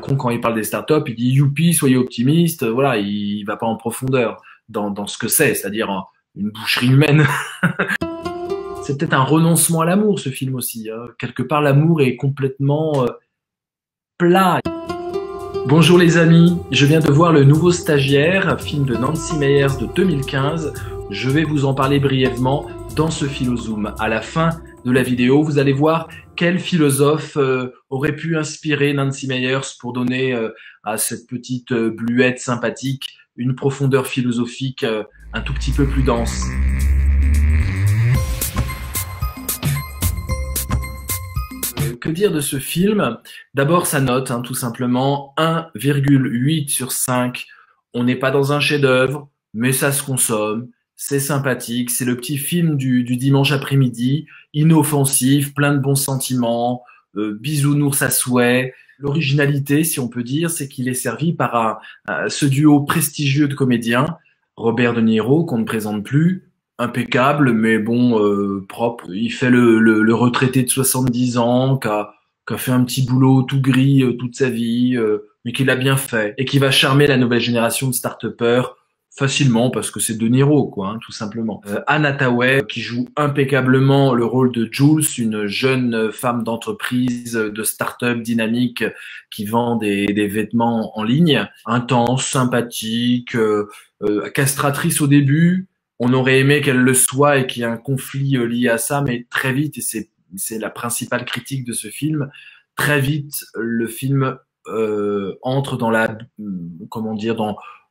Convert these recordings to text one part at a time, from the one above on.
Macron, quand il parle des startups, il dit youpi, soyez optimistes. Voilà, il va pas en profondeur dans ce que c'est-à-dire une boucherie humaine. C'est peut-être un renoncement à l'amour, ce film aussi. Quelque part, l'amour est complètement plat. Bonjour les amis, je viens de voir Le Nouveau Stagiaire, film de Nancy Meyers de 2015. Je vais vous en parler brièvement dans ce Philozoom. À la fin de la vidéo, vous allez voir quel philosophe aurait pu inspirer Nancy Meyers pour donner à cette petite bluette sympathique une profondeur philosophique un tout petit peu plus dense. Que dire de ce film? D'abord sa note, tout simplement, 1,8 sur 5. On n'est pas dans un chef-d'œuvre, mais ça se consomme, c'est sympathique, c'est le petit film du dimanche après-midi, inoffensif, plein de bons sentiments, bisounours à souhait. L'originalité, si on peut dire, c'est qu'il est servi par ce duo prestigieux de comédiens, Robert De Niro, qu'on ne présente plus, impeccable, mais bon, propre. Il fait le retraité de 70 ans, qui a fait un petit boulot tout gris toute sa vie, mais qui l'a bien fait, et qui va charmer la nouvelle génération de start-upers facilement, parce que c'est De Niro, quoi, tout simplement. Anne Hathaway, qui joue impeccablement le rôle de Jules, une jeune femme d'entreprise, de start-up dynamique, qui vend des vêtements en ligne, intense, sympathique, castratrice au début. On aurait aimé qu'elle le soit et qu'il y ait un conflit lié à ça, mais très vite, et c'est la principale critique de ce film, très vite, le film entre dans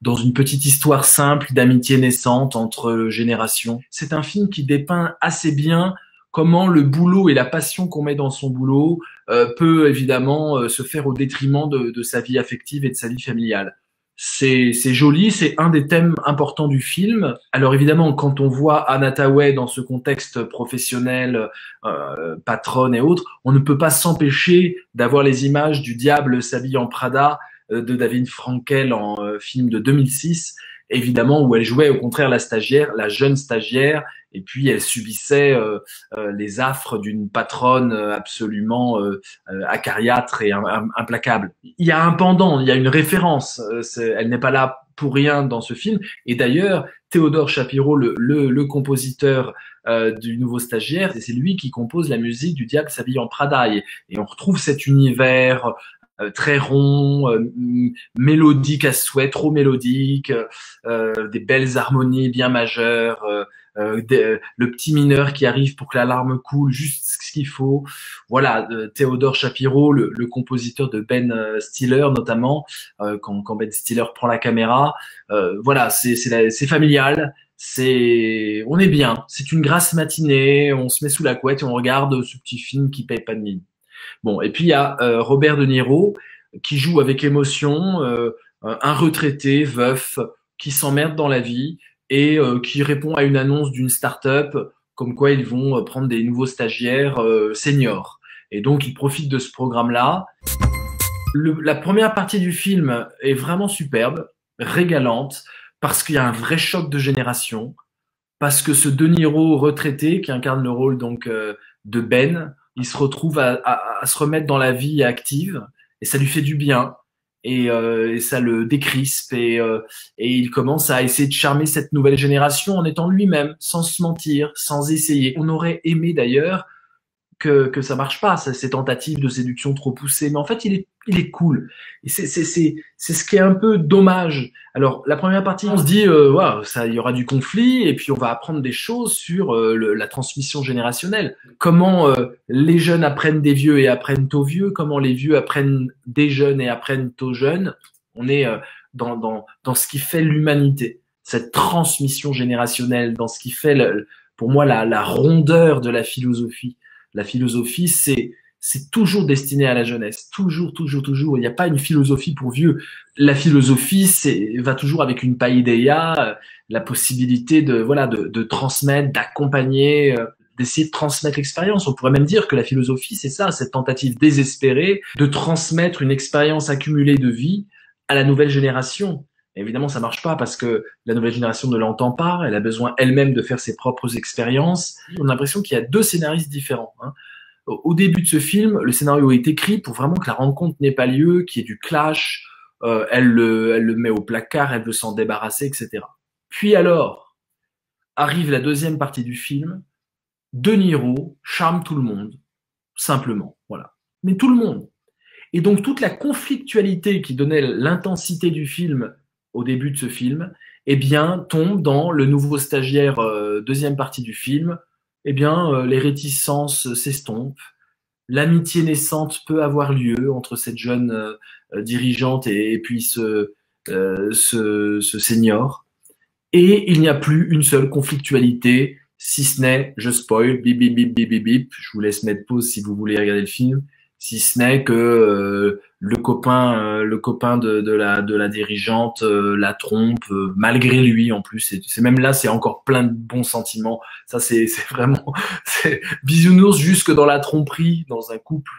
dans une petite histoire simple d'amitié naissante entre générations. C'est un film qui dépeint assez bien comment le boulot et la passion qu'on met dans son boulot peut évidemment se faire au détriment de sa vie affective et de sa vie familiale. C'est joli, c'est un des thèmes importants du film. Alors évidemment, quand on voit Anne Hathaway dans ce contexte professionnel, patronne et autres, on ne peut pas s'empêcher d'avoir les images du diable s'habille en Prada de David Frankel en film de 2006, évidemment, où elle jouait au contraire la stagiaire, la jeune stagiaire, et puis elle subissait les affres d'une patronne absolument acariâtre et implacable. Il y a un pendant, il y a une référence, elle n'est pas là pour rien dans ce film, et d'ailleurs, Théodore Shapiro, le compositeur du Nouveau Stagiaire, c'est lui qui compose la musique du Diable s'habille en Prada, et on retrouve cet univers très rond, mélodique à souhait, trop mélodique, des belles harmonies bien majeures, le petit mineur qui arrive pour que l'alarme coule, juste ce qu'il faut. Voilà, Théodore Shapiro, le compositeur de Ben Stiller notamment, quand Ben Stiller prend la caméra, voilà, c'est familial. On est bien. C'est une grasse matinée, on se met sous la couette et on regarde ce petit film qui paye pas de mine. Bon, et puis il y a Robert De Niro qui joue avec émotion un retraité veuf qui s'emmerde dans la vie et qui répond à une annonce d'une start-up comme quoi ils vont prendre des nouveaux stagiaires seniors. Et donc il profite de ce programme-là. La première partie du film est vraiment superbe, régalante, parce qu'il y a un vrai choc de génération, parce que ce De Niro retraité qui incarne le rôle donc de Ben, il se retrouve à se remettre dans la vie active et ça lui fait du bien et ça le décrispe et il commence à essayer de charmer cette nouvelle génération en étant lui-même, sans se mentir, sans essayer. On aurait aimé d'ailleurs que ça marche pas, ces tentatives de séduction trop poussées, mais en fait il est cool et c'est ce qui est un peu dommage. Alors la première partie, on se dit waouh, ça, il y aura du conflit et puis on va apprendre des choses sur la transmission générationnelle, comment les jeunes apprennent des vieux et apprennent aux vieux, comment les vieux apprennent des jeunes et apprennent aux jeunes. On est dans ce qui fait l'humanité, cette transmission générationnelle, dans ce qui fait pour moi la rondeur de la philosophie. La philosophie, c'est toujours destiné à la jeunesse. Toujours, toujours, toujours. Il n'y a pas une philosophie pour vieux. La philosophie, va toujours avec une paideia, la possibilité de transmettre, d'accompagner, d'essayer de transmettre l'expérience. On pourrait même dire que la philosophie, c'est ça, cette tentative désespérée de transmettre une expérience accumulée de vie à la nouvelle génération. Évidemment, ça marche pas parce que la nouvelle génération ne l'entend pas. Elle a besoin elle-même de faire ses propres expériences. On a l'impression qu'il y a deux scénaristes différents. Au début de ce film, le scénario est écrit pour vraiment que la rencontre n'ait pas lieu, qu'il y ait du clash, elle le met au placard, elle veut s'en débarrasser, etc. Puis alors, arrive la deuxième partie du film, De Niro charme tout le monde, simplement, voilà. Mais tout le monde. Et donc toute la conflictualité qui donnait l'intensité du film au début de ce film, eh bien, tombe dans le nouveau stagiaire, deuxième partie du film. Eh bien, les réticences s'estompent. L'amitié naissante peut avoir lieu entre cette jeune dirigeante et puis ce senior. Et il n'y a plus une seule conflictualité, si ce n'est, je spoil, bip bip bip bip bip bip, je vous laisse mettre pause si vous voulez regarder le film, si ce n'est que le copain de la dirigeante la trompe malgré lui en plus. C'est même là, c'est encore plein de bons sentiments. Ça, c'est vraiment c'est bisounours jusque dans la tromperie, dans un couple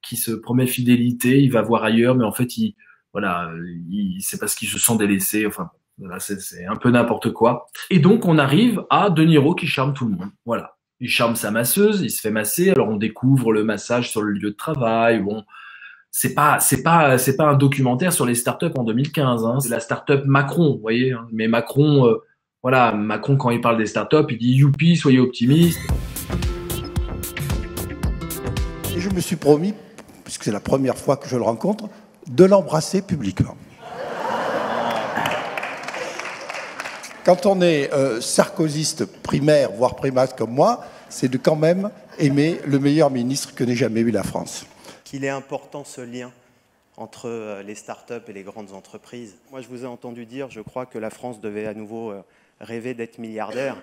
qui se promet fidélité, il va voir ailleurs, mais en fait, c'est parce qu'il se sent délaissé. Enfin, voilà, c'est un peu n'importe quoi. Et donc, on arrive à De Niro qui charme tout le monde. Voilà. Il charme sa masseuse, il se fait masser. Alors, on découvre le massage sur le lieu de travail. Bon, c'est pas un documentaire sur les startups en 2015. Hein. C'est la startup Macron, vous voyez. Hein. Mais Macron, voilà, Macron quand il parle des startups, il dit youpi, soyez optimistes. Et je me suis promis, puisque c'est la première fois que je le rencontre, de l'embrasser publiquement. Quand on est sarkozyste primaire, voire primate comme moi, c'est de quand même aimer le meilleur ministre que n'ait jamais eu la France. Qu'il est important ce lien entre les startups et les grandes entreprises. Moi, je vous ai entendu dire, je crois que la France devait à nouveau rêver d'être milliardaire.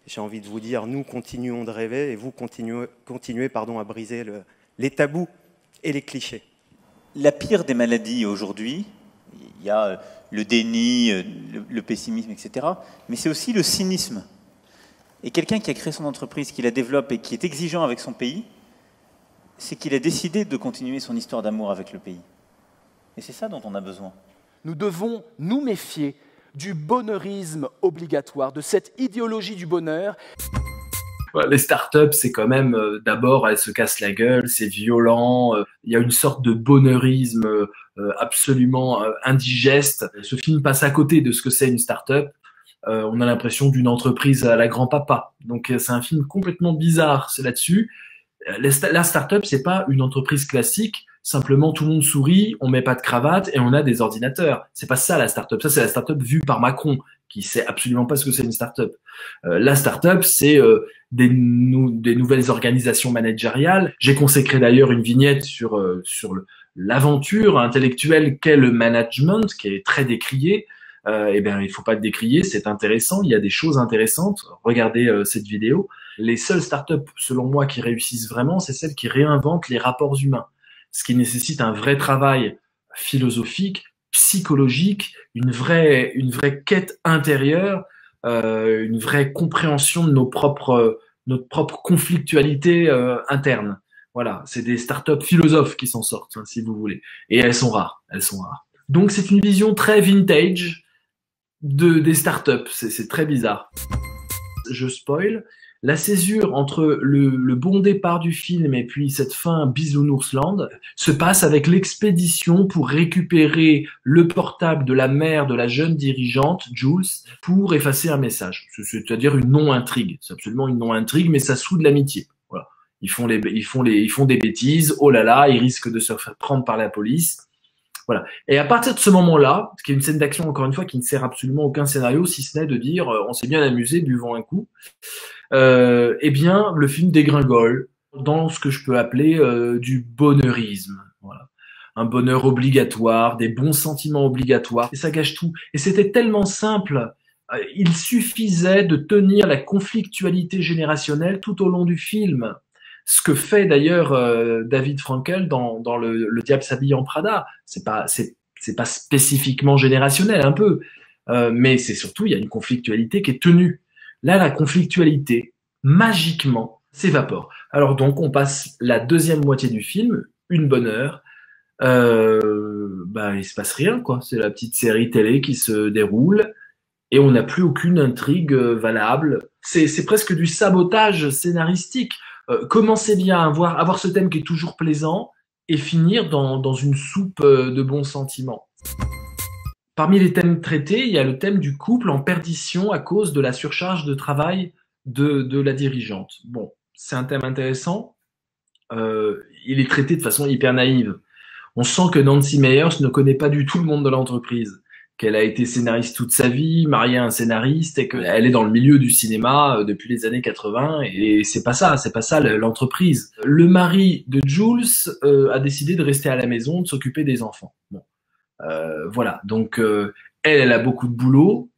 J'ai envie de vous dire, nous continuons de rêver et vous continuez à briser les tabous et les clichés. La pire des maladies aujourd'hui, il y a le déni, le pessimisme, etc. Mais c'est aussi le cynisme. Et quelqu'un qui a créé son entreprise, qui la développe et qui est exigeant avec son pays, c'est qu'il a décidé de continuer son histoire d'amour avec le pays. Et c'est ça dont on a besoin. Nous devons nous méfier du bonheurisme obligatoire, de cette idéologie du bonheur. Les startups, c'est quand même, d'abord, elles se cassent la gueule, c'est violent, il y a une sorte de bonheurisme absolument indigeste. Ce film passe à côté de ce que c'est une startup. On a l'impression d'une entreprise à la grand-papa. Donc c'est un film complètement bizarre, c'est là-dessus. La startup, c'est pas une entreprise classique. Simplement, tout le monde sourit, on met pas de cravate et on a des ordinateurs. C'est pas ça la startup. Ça, c'est la startup vue par Macron, qui sait absolument pas ce que c'est une startup. La startup, c'est des nouvelles organisations managériales. J'ai consacré d'ailleurs une vignette sur l'aventure intellectuelle qu'est le management, qui est très décrié. Eh bien, il faut pas le décrier, c'est intéressant. Il y a des choses intéressantes. Regardez cette vidéo. Les seules startups, selon moi, qui réussissent vraiment, c'est celles qui réinventent les rapports humains. Ce qui nécessite un vrai travail philosophique, psychologique, une vraie quête intérieure, une vraie compréhension de notre propre conflictualité interne. Voilà, c'est des startups philosophes qui s'en sortent, hein, si vous voulez. Et elles sont rares. Donc c'est une vision très vintage des startups. C'est très bizarre. Je spoil. La césure entre le bon départ du film et puis cette fin Bisounoursland se passe avec l'expédition pour récupérer le portable de la mère de la jeune dirigeante, Jules, pour effacer un message. C'est-à-dire une non-intrigue. C'est absolument une non-intrigue, mais ça soude l'amitié. Voilà. Ils font des bêtises. Oh là là, ils risquent de se faire prendre par la police. Voilà. Et à partir de ce moment-là, ce qui est une scène d'action, encore une fois, qui ne sert absolument aucun scénario, si ce n'est de dire on s'est bien amusé, buvons un coup. Eh bien, le film dégringole dans ce que je peux appeler du bonheurisme. Voilà. Un bonheur obligatoire, des bons sentiments obligatoires, et ça gâche tout. Et c'était tellement simple. Il suffisait de tenir la conflictualité générationnelle tout au long du film. Ce que fait d'ailleurs David Frankel dans le Diable s'habille en Prada. C'est pas spécifiquement générationnel, un peu, mais c'est surtout il y a une conflictualité qui est tenue. Là, la conflictualité, magiquement, s'évapore. Alors donc, on passe la deuxième moitié du film, une bonne heure. Il se passe rien, quoi. C'est la petite série télé qui se déroule et on n'a plus aucune intrigue valable. C'est presque du sabotage scénaristique. commencer bien à avoir ce thème qui est toujours plaisant et finir dans une soupe de bons sentiments. Parmi les thèmes traités, il y a le thème du couple en perdition à cause de la surcharge de travail de la dirigeante. Bon, c'est un thème intéressant. Il est traité de façon hyper naïve. On sent que Nancy Meyers ne connaît pas du tout le monde de l'entreprise, qu'elle a été scénariste toute sa vie, mariée à un scénariste, et qu'elle est dans le milieu du cinéma depuis les années 80, et c'est pas ça l'entreprise. Le mari de Jules a décidé de rester à la maison, de s'occuper des enfants. Bon. Voilà, donc elle a beaucoup de boulot,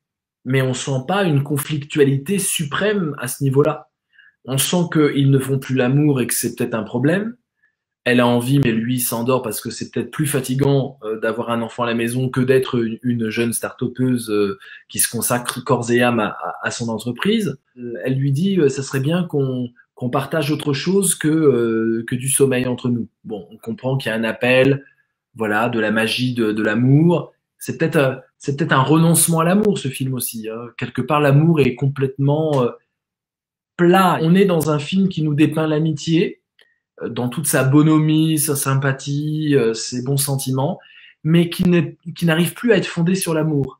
mais on sent pas une conflictualité suprême à ce niveau-là. On sent qu'ils ne font plus l'amour et que c'est peut-être un problème. Elle a envie, mais lui s'endort parce que c'est peut-être plus fatigant d'avoir un enfant à la maison que d'être une jeune start-upeuse qui se consacre corps et âme à son entreprise. Elle lui dit ça serait bien qu'on partage autre chose que du sommeil entre nous. Bon, on comprend qu'il y a un appel, voilà, de la magie de l'amour. C'est peut-être un renoncement à l'amour, ce film aussi. Hein. Quelque part, l'amour est complètement plat. On est dans un film qui nous dépeint l'amitié, dans toute sa bonhomie, sa sympathie, ses bons sentiments, mais qui n'arrive plus à être fondé sur l'amour.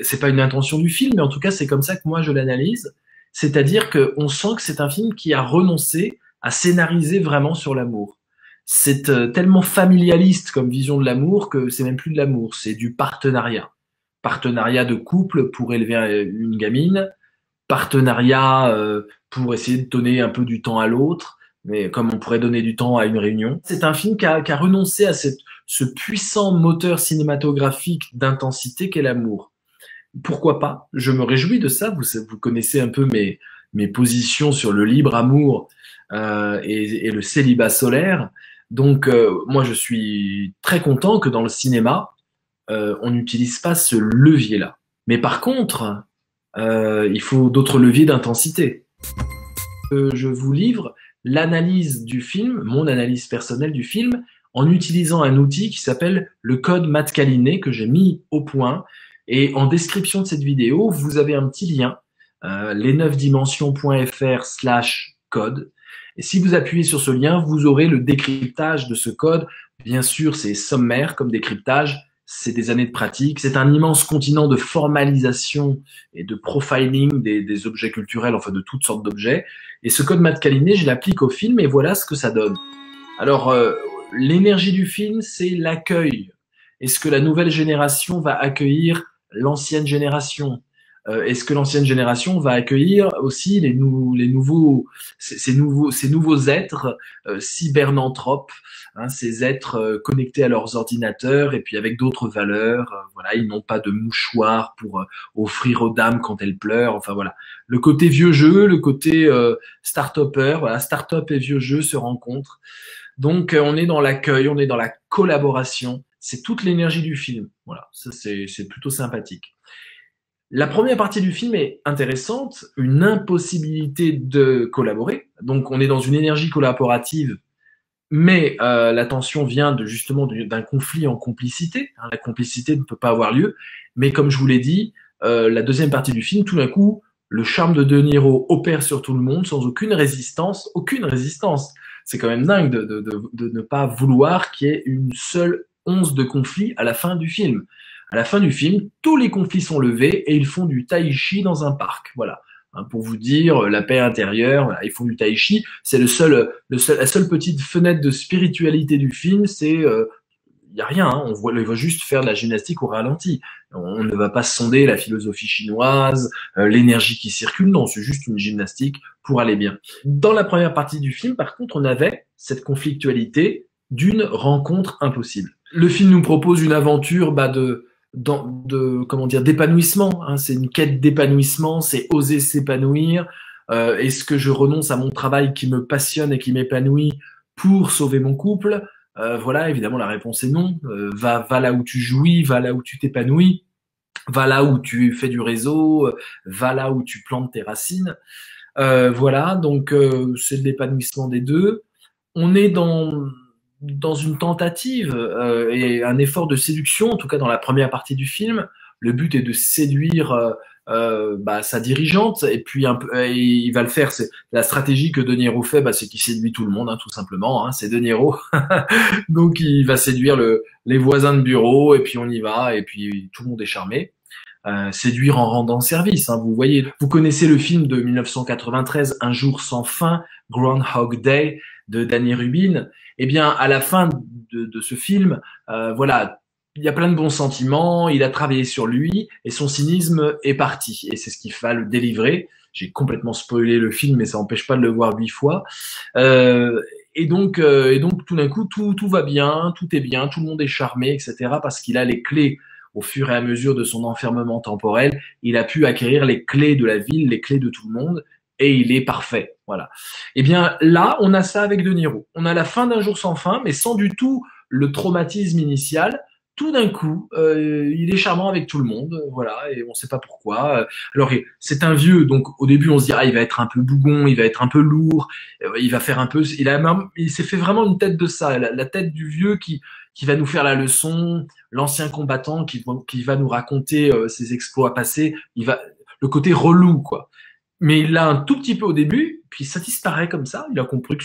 C'est pas une intention du film, mais en tout cas, c'est comme ça que moi je l'analyse. C'est-à-dire qu'on sent que c'est un film qui a renoncé à scénariser vraiment sur l'amour. C'est tellement familialiste comme vision de l'amour que c'est même plus de l'amour, c'est du partenariat. Partenariat de couple pour élever une gamine, partenariat pour essayer de donner un peu du temps à l'autre, mais comme on pourrait donner du temps à une réunion. C'est un film qui a renoncé à ce puissant moteur cinématographique d'intensité qu'est l'amour. Pourquoi pas? Je me réjouis de ça. Vous connaissez un peu mes positions sur le libre amour et le célibat solaire. Donc moi je suis très content que dans le cinéma on n'utilise pas ce levier-là. Mais par contre, il faut d'autres leviers d'intensité. Je vous livre l'analyse du film, mon analyse personnelle du film, en utilisant un outil qui s'appelle le code Matt-Caliné que j'ai mis au point. Et en description de cette vidéo, vous avez un petit lien, les9dimensions.fr/code. Et si vous appuyez sur ce lien, vous aurez le décryptage de ce code. Bien sûr, c'est sommaire comme décryptage. C'est des années de pratique. C'est un immense continent de formalisation et de profiling des objets culturels, enfin de toutes sortes d'objets. Et ce code Matt-Caliné, je l'applique au film et voilà ce que ça donne. Alors, l'énergie du film, c'est l'accueil. Est-ce que la nouvelle génération va accueillir l'ancienne génération? Est-ce que l'ancienne génération va accueillir aussi ces nouveaux êtres cybernanthropes, hein, ces êtres connectés à leurs ordinateurs et puis avec d'autres valeurs. Voilà, ils n'ont pas de mouchoir pour offrir aux dames quand elles pleurent. Enfin voilà, le côté vieux jeu, le côté start-upper. Voilà, start-up et vieux jeu se rencontrent. Donc on est dans l'accueil, on est dans la collaboration. C'est toute l'énergie du film. Voilà, ça c'est plutôt sympathique. La première partie du film est intéressante, une impossibilité de collaborer. Donc on est dans une énergie collaborative, mais la tension vient justement d'un conflit en complicité. Hein, la complicité ne peut pas avoir lieu. Mais comme je vous l'ai dit, la deuxième partie du film, tout d'un coup, le charme de De Niro opère sur tout le monde sans aucune résistance. Aucune résistance. C'est quand même dingue de ne pas vouloir qu'il y ait une seule once de conflit à la fin du film. À la fin du film, tous les conflits sont levés et ils font du tai chi dans un parc. Voilà. Hein, pour vous dire, la paix intérieure, voilà, ils font du tai chi. C'est la seule petite fenêtre de spiritualité du film, c'est y a rien, hein, on va juste faire de la gymnastique au ralenti. On ne va pas sonder la philosophie chinoise, l'énergie qui circule, non, c'est juste une gymnastique pour aller bien. Dans la première partie du film, par contre, on avait cette conflictualité d'une rencontre impossible. Le film nous propose une aventure d'épanouissement, hein, c'est une quête d'épanouissement, c'est oser s'épanouir. Est-ce que je renonce à mon travail qui me passionne et qui m'épanouit pour sauver mon couple? Voilà, évidemment la réponse est non. Va là où tu jouis, va là où tu t'épanouis, va là où tu fais du réseau, va là où tu plantes tes racines. Voilà, donc c'est l'épanouissement des deux. On est dans une tentative et un effort de séduction, en tout cas dans la première partie du film. Le but est de séduire sa dirigeante, et puis il va le faire. C'est la stratégie que De Niro fait, c'est qu'il séduit tout le monde, tout simplement. C'est De Niro, donc il va séduire les voisins de bureau, et puis on y va, et puis tout le monde est charmé. Séduire en rendant service, vous voyez. Vous connaissez le film de 1993, Un jour sans fin, Groundhog Day, de Danny Rubin. Eh bien, à la fin de ce film, voilà, il y a plein de bons sentiments, il a travaillé sur lui, et son cynisme est parti. Et c'est ce qui va le délivrer. J'ai complètement spoilé le film, mais ça n'empêche pas de le voir 8 fois. Et donc, tout d'un coup, tout va bien, tout est bien, tout le monde est charmé, etc. Parce qu'il a les clés. Au fur et à mesure de son enfermement temporel, il a pu acquérir les clés de la ville, les clés de tout le monde, et il est parfait. Voilà. Eh bien, là, on a ça avec De Niro. On a la fin d'Un jour sans fin, mais sans du tout le traumatisme initial. Tout d'un coup, il est charmant avec tout le monde, voilà, et on ne sait pas pourquoi. Alors, c'est un vieux, donc au début, on se dit, il va être un peu bougon, il va être un peu lourd, il va faire un peu... Il s'est fait vraiment une tête de ça, la tête du vieux qui va nous faire la leçon, l'ancien combattant qui va nous raconter ses exploits passés, le côté relou, quoi. Mais il l'a un tout petit peu au début, puis ça disparaît comme ça, il a compris que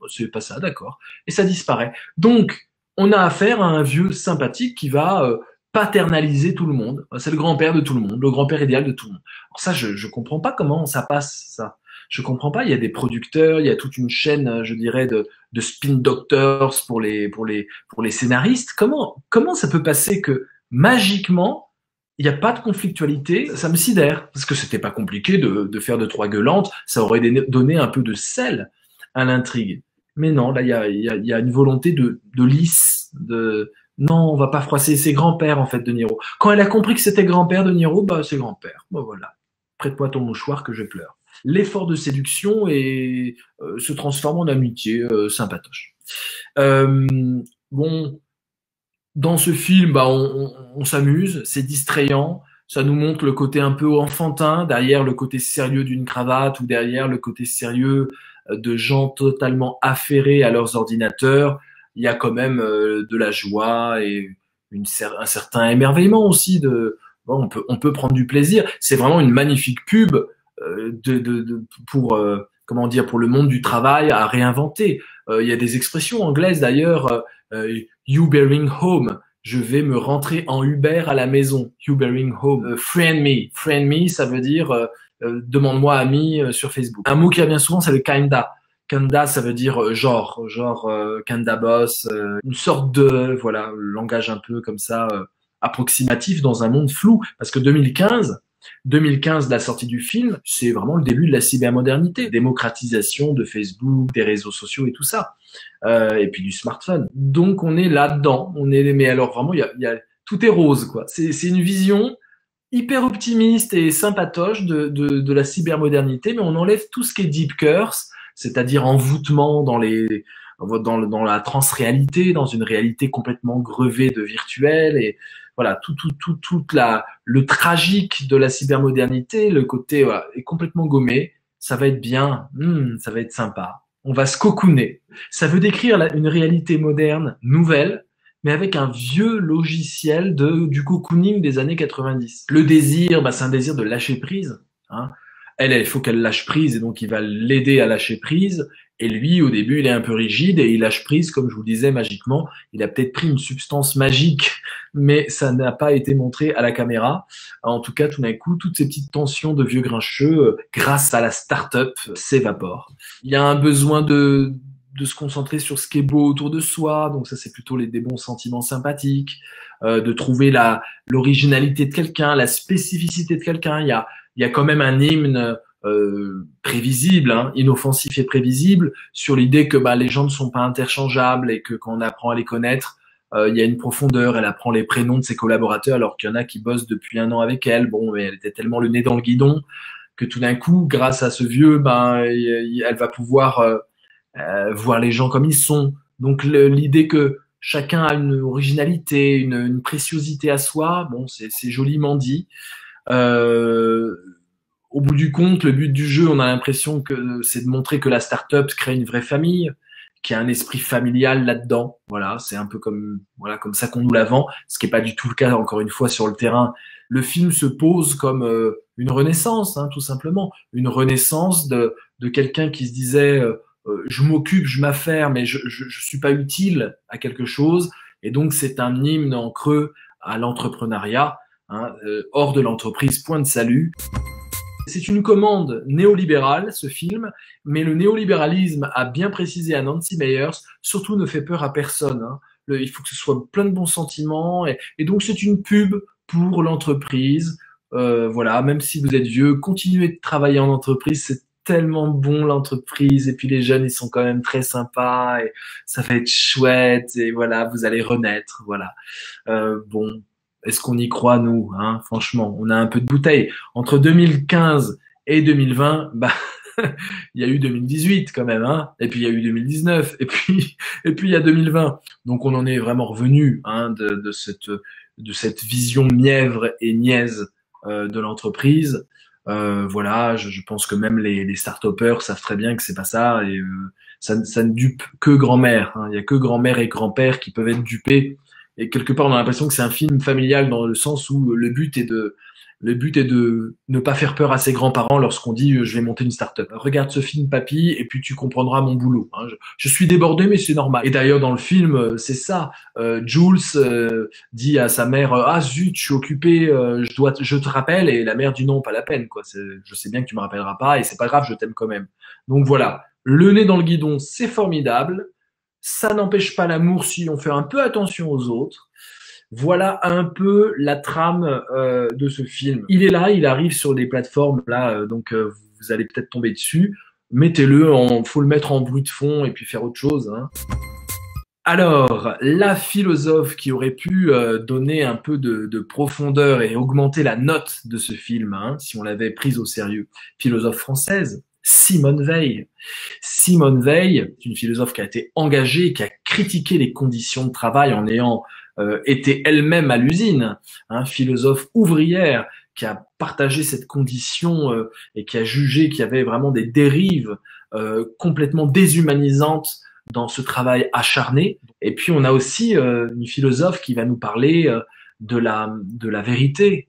c'est pas ça, d'accord, et ça disparaît. Donc, on a affaire à un vieux sympathique qui va paternaliser tout le monde. C'est le grand-père de tout le monde, le grand-père idéal de tout le monde. Alors ça, je comprends pas comment ça passe, ça. Je comprends pas, il y a des producteurs, il y a toute une chaîne, je dirais, de spin doctors pour les scénaristes. Comment ça peut passer que magiquement il n'y a pas de conflictualité? Ça me sidère, parce que c'était pas compliqué de faire 2-3 gueulantes, ça aurait donné un peu de sel à l'intrigue. Mais non, là il y a une volonté de lisse, non, on va pas froisser, c'est grand-père en fait De Niro. Quand elle a compris que c'était grand-père De Niro, c'est grand-père. Voilà, prête-moi ton mouchoir que je pleure. L'effort de séduction se transforme en amitié sympatoche. Bon, dans ce film, on s'amuse, c'est distrayant, ça nous montre le côté un peu enfantin, derrière le côté sérieux d'une cravate, ou derrière le côté sérieux de gens totalement affairés à leurs ordinateurs. Il y a quand même de la joie et un certain émerveillement aussi. On peut prendre du plaisir. C'est vraiment une magnifique pub pour pour le monde du travail à réinventer. Il y a des expressions anglaises d'ailleurs. Ubering home. Je vais me rentrer en Uber à la maison. Ubering home. Friend me, ça veut dire demande-moi ami sur Facebook. Un mot qui revient souvent, c'est le kinda. Kinda, ça veut dire genre kinda boss, une sorte de langage un peu comme ça approximatif dans un monde flou. Parce que 2015, la sortie du film, c'est vraiment le début de la cybermodernité, démocratisation de Facebook, des réseaux sociaux et tout ça, et puis du smartphone. Donc on est là-dedans, mais alors vraiment, tout est rose, quoi. C'est une vision hyper optimiste et sympatoche de la cybermodernité, mais on enlève tout ce qui est deep curse, c'est-à-dire envoûtement dans la transréalité, dans une réalité complètement grevée de virtuel, et voilà, le tragique de la cybermodernité, le côté est complètement gommé. Ça va être bien, ça va être sympa. On va se cocooner. Ça veut décrire une réalité moderne, nouvelle, mais avec un vieux logiciel du cocooning des années 90. Le désir, c'est un désir de lâcher prise. Elle, il faut qu'elle lâche prise, et donc il va l'aider à lâcher prise. Et lui, au début, il est un peu rigide et il lâche prise, comme je vous le disais, magiquement. Il a peut-être pris une substance magique, mais ça n'a pas été montré à la caméra. En tout cas, tout d'un coup, toutes ces petites tensions de vieux grincheux, grâce à la start-up, s'évaporent. Il y a un besoin de se concentrer sur ce qui est beau autour de soi, donc ça, c'est plutôt des bons sentiments sympathiques, de trouver l'originalité de quelqu'un, la spécificité de quelqu'un. Il y a quand même un hymne prévisible, inoffensif et prévisible, sur l'idée que les gens ne sont pas interchangeables, et que quand on apprend à les connaître, il y a une profondeur. Elle apprend les prénoms de ses collaborateurs alors qu'il y en a qui bossent depuis 1 an avec elle. Mais elle était tellement le nez dans le guidon que tout d'un coup, grâce à ce vieux, elle va pouvoir voir les gens comme ils sont. Donc l'idée que chacun a une originalité, une préciosité à soi, c'est joliment dit. Au bout du compte, le but du jeu, on a l'impression que c'est de montrer que la start-up crée une vraie famille, qu'il y a un esprit familial là-dedans. Voilà, c'est un peu comme ça qu'on nous la vend, ce qui est pas du tout le cas, encore une fois, sur le terrain. le film se pose comme une renaissance, hein, tout simplement, une renaissance de quelqu'un qui se disait je m'occupe, je m'affaire, mais je suis pas utile à quelque chose. Et donc c'est un hymne en creux à l'entrepreneuriat, hein, hors de l'entreprise, point de salut. C'est une commande néolibérale, ce film, mais le néolibéralisme a bien précisé à Nancy Meyers, surtout ne fait peur à personne. Hein. Il faut que ce soit plein de bons sentiments, et donc c'est une pub pour l'entreprise. Voilà, même si vous êtes vieux, continuez de travailler en entreprise, c'est tellement bon l'entreprise, et puis les jeunes ils sont quand même très sympas, et ça va être chouette, et voilà, vous allez renaître, voilà. Bon. Est-ce qu'on y croit, nous, hein? Franchement, on a un peu de bouteille. Entre 2015 et 2020, bah, il y a eu 2018 quand même, hein? Et puis il y a eu 2019, et puis il y a 2020. Donc on en est vraiment revenu, hein, de cette vision mièvre et niaise de l'entreprise. Voilà, je pense que même les start-upers savent très bien que c'est pas ça, et ça ne dupe que grand-mère. Hein. Il y a que grand-mère et grand-père qui peuvent être dupés. Et quelque part, on a l'impression que c'est un film familial dans le sens où le but est de ne pas faire peur à ses grands-parents lorsqu'on dit je vais monter une start-up. Regarde ce film, papy, et puis tu comprendras mon boulot. Hein. Je suis débordé, mais c'est normal. Et d'ailleurs, dans le film, c'est ça. Jules dit à sa mère ah zut, je suis occupé, je te rappelle. Et la mère dit non, pas la peine. Quoi. Je sais bien que tu me rappelleras pas, et c'est pas grave, je t'aime quand même. Donc voilà, le nez dans le guidon, c'est formidable. Ça n'empêche pas l'amour si on fait un peu attention aux autres. Voilà un peu la trame de ce film. Il est là, il arrive sur des plateformes là, donc vous allez peut-être tomber dessus. Mettez-le, faut le mettre en bruit de fond et puis faire autre chose. Hein. Alors, la philosophe qui aurait pu donner un peu de profondeur et augmenter la note de ce film, hein, si on l'avait prise au sérieux, philosophe française, Simone Veil. Simone Veil est une philosophe qui a été engagée, qui a critiqué les conditions de travail en ayant été elle-même à l'usine, hein, philosophe ouvrière qui a partagé cette condition et qui a jugé qu'il y avait vraiment des dérives complètement déshumanisantes dans ce travail acharné. Et puis on a aussi une philosophe qui va nous parler de la vérité,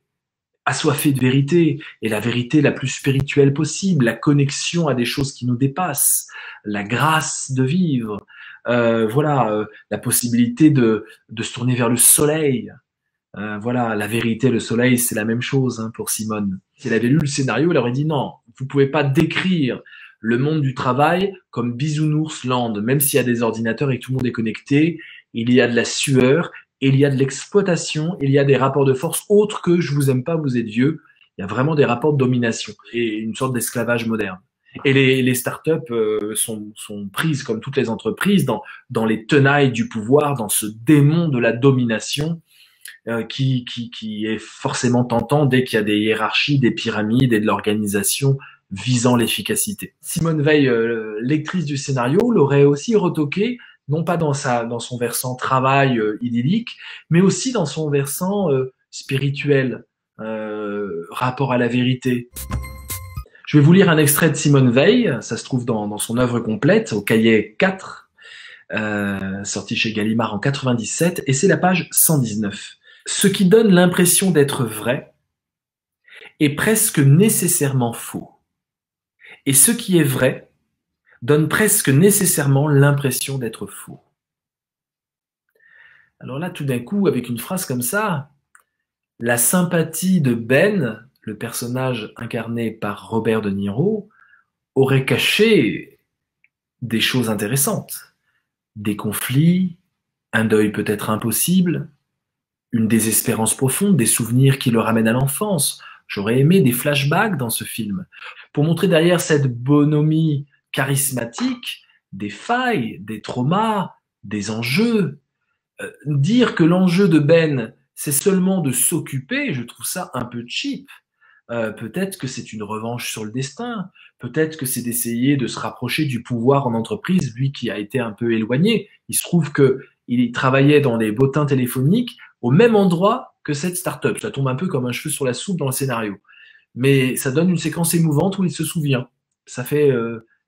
assoiffé de vérité, et la vérité la plus spirituelle possible, la connexion à des choses qui nous dépassent, la grâce de vivre, la possibilité de se tourner vers le soleil. Voilà, la vérité, le soleil, c'est la même chose hein, pour Simone. Si elle avait lu le scénario, elle aurait dit non, vous pouvez pas décrire le monde du travail comme Bisounours Land, même s'il y a des ordinateurs et que tout le monde est connecté, il y a de la sueur, il y a de l'exploitation, il y a des rapports de force autres que je vous aime pas, vous êtes vieux. Il y a vraiment des rapports de domination et une sorte d'esclavage moderne. Et les startups sont prises comme toutes les entreprises dans les tenailles du pouvoir, dans ce démon de la domination qui est forcément tentant dès qu'il y a des hiérarchies, des pyramides et de l'organisation visant l'efficacité. Simone Veil, lectrice du scénario, l'aurait aussi retoqué non pas dans son versant travail idyllique, mais aussi dans son versant spirituel, rapport à la vérité. Je vais vous lire un extrait de Simone Veil, ça se trouve dans son œuvre complète, au cahier 4, sorti chez Gallimard en 97, et c'est la page 119. Ce qui donne l'impression d'être vrai est presque nécessairement faux. Et ce qui est vrai donne presque nécessairement l'impression d'être faux. Alors là, tout d'un coup, avec une phrase comme ça, la sympathie de Ben, le personnage incarné par Robert De Niro, aurait caché des choses intéressantes. Des conflits, un deuil peut-être impossible, une désespérance profonde, des souvenirs qui le ramènent à l'enfance. J'aurais aimé des flashbacks dans ce film, pour montrer derrière cette bonhomie charismatique, des failles, des traumas, des enjeux. Dire que l'enjeu de Ben, c'est seulement de s'occuper, je trouve ça un peu cheap. Peut-être que c'est une revanche sur le destin, peut-être que c'est d'essayer de se rapprocher du pouvoir en entreprise, lui qui a été un peu éloigné. Il se trouve qu'il travaillait dans des bottins téléphoniques au même endroit que cette start-up. Ça tombe un peu comme un cheveu sur la soupe dans le scénario. Mais ça donne une séquence émouvante où il se souvient. Ça fait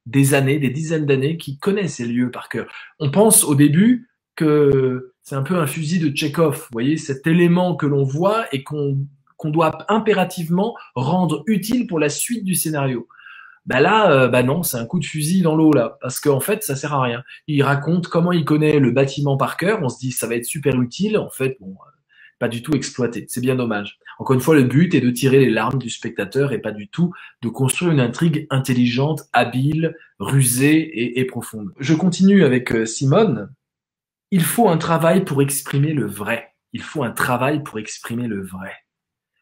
des années, des dizaines d'années qu'il connaît ces lieux par cœur. On pense au début que c'est un peu un fusil de Tchekhov, vous voyez, cet élément que l'on voit et qu'on qu'on doit impérativement rendre utile pour la suite du scénario. Bah là, non, c'est un coup de fusil dans l'eau là, parce qu'en fait, ça sert à rien. Il raconte comment il connaît le bâtiment par cœur, on se dit ça va être super utile, en fait, bon, pas du tout exploité. C'est bien dommage. Encore une fois, le but est de tirer les larmes du spectateur et pas du tout de construire une intrigue intelligente, habile, rusée et profonde. Je continue avec Simone. Il faut un travail pour exprimer le vrai. Il faut un travail pour exprimer le vrai.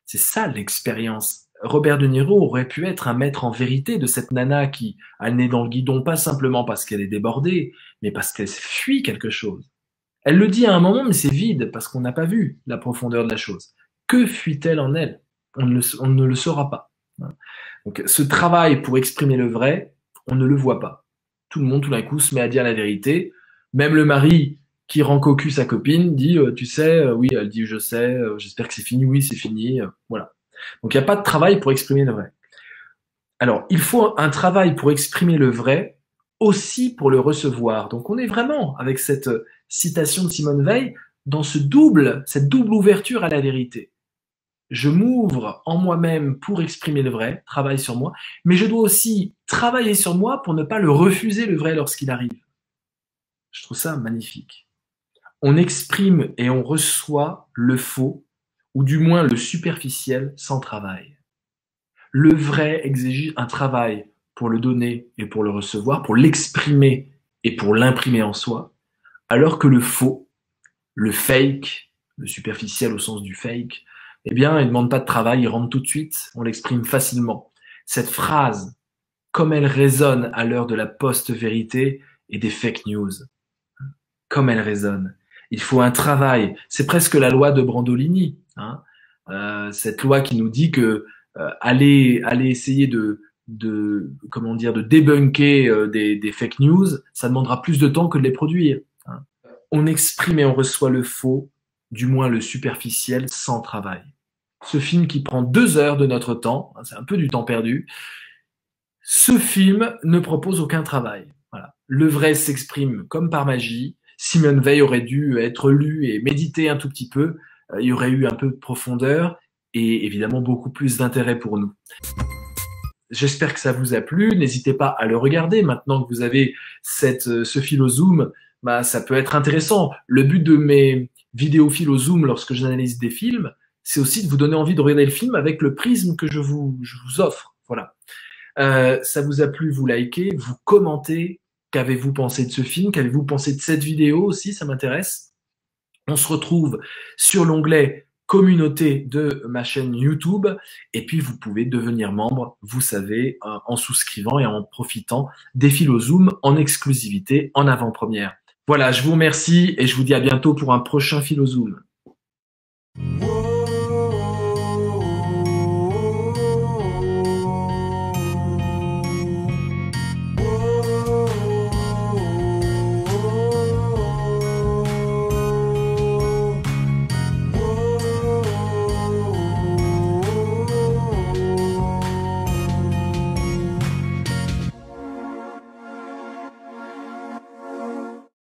C'est ça l'expérience. Robert De Niro aurait pu être un maître en vérité de cette nana qui a le nez dans le guidon, pas simplement parce qu'elle est débordée, mais parce qu'elle fuit quelque chose. Elle le dit à un moment, mais c'est vide, parce qu'on n'a pas vu la profondeur de la chose. Que fuit-elle en elle? On ne le saura pas. Donc, ce travail pour exprimer le vrai, on ne le voit pas. Tout le monde, tout d'un coup, se met à dire la vérité. Même le mari qui rend cocu sa copine dit « tu sais, oui », elle dit « je sais, j'espère que c'est fini, oui, c'est fini », voilà. Donc, il n'y a pas de travail pour exprimer le vrai. Alors, il faut un travail pour exprimer le vrai, aussi pour le recevoir. Donc, on est vraiment, avec cette citation de Simone Veil, dans cette double ouverture à la vérité. Je m'ouvre en moi-même pour exprimer le vrai, travaille sur moi, mais je dois aussi travailler sur moi pour ne pas le refuser, le vrai, lorsqu'il arrive. Je trouve ça magnifique. On exprime et on reçoit le faux, ou du moins le superficiel, sans travail. Le vrai exige un travail pour le donner et pour le recevoir, pour l'exprimer et pour l'imprimer en soi, alors que le faux, le fake, le superficiel au sens du fake, eh bien, il ne demande pas de travail, il rentre tout de suite, on l'exprime facilement. Cette phrase, comme elle résonne à l'heure de la post-vérité et des fake news, comme elle résonne. Il faut un travail, c'est presque la loi de Brandolini, hein, cette loi qui nous dit que aller essayer de débunker des fake news, ça demandera plus de temps que de les produire. Hein. On exprime et on reçoit le faux, du moins le superficiel, sans travail. Ce film qui prend 2 heures de notre temps, hein, c'est un peu du temps perdu, ce film ne propose aucun travail. Voilà. Le vrai s'exprime comme par magie. Simone Veil aurait dû être lu et méditer un tout petit peu. Il y aurait eu un peu de profondeur et évidemment beaucoup plus d'intérêt pour nous. J'espère que ça vous a plu. N'hésitez pas à le regarder. Maintenant que vous avez ce Philozoom, bah, ça peut être intéressant. Le but de mes vidéos Philozoom lorsque j'analyse des films, c'est aussi de vous donner envie de regarder le film avec le prisme que je vous offre. Voilà. Ça vous a plu, vous likez, vous commentez. Qu'avez-vous pensé de ce film? Qu'avez-vous pensé de cette vidéo aussi? Ça m'intéresse. On se retrouve sur l'onglet communauté de ma chaîne YouTube. Et puis, vous pouvez devenir membre, vous savez, en souscrivant et en profitant des Philozoom en exclusivité, en avant-première. Voilà, je vous remercie et je vous dis à bientôt pour un prochain Philozoom.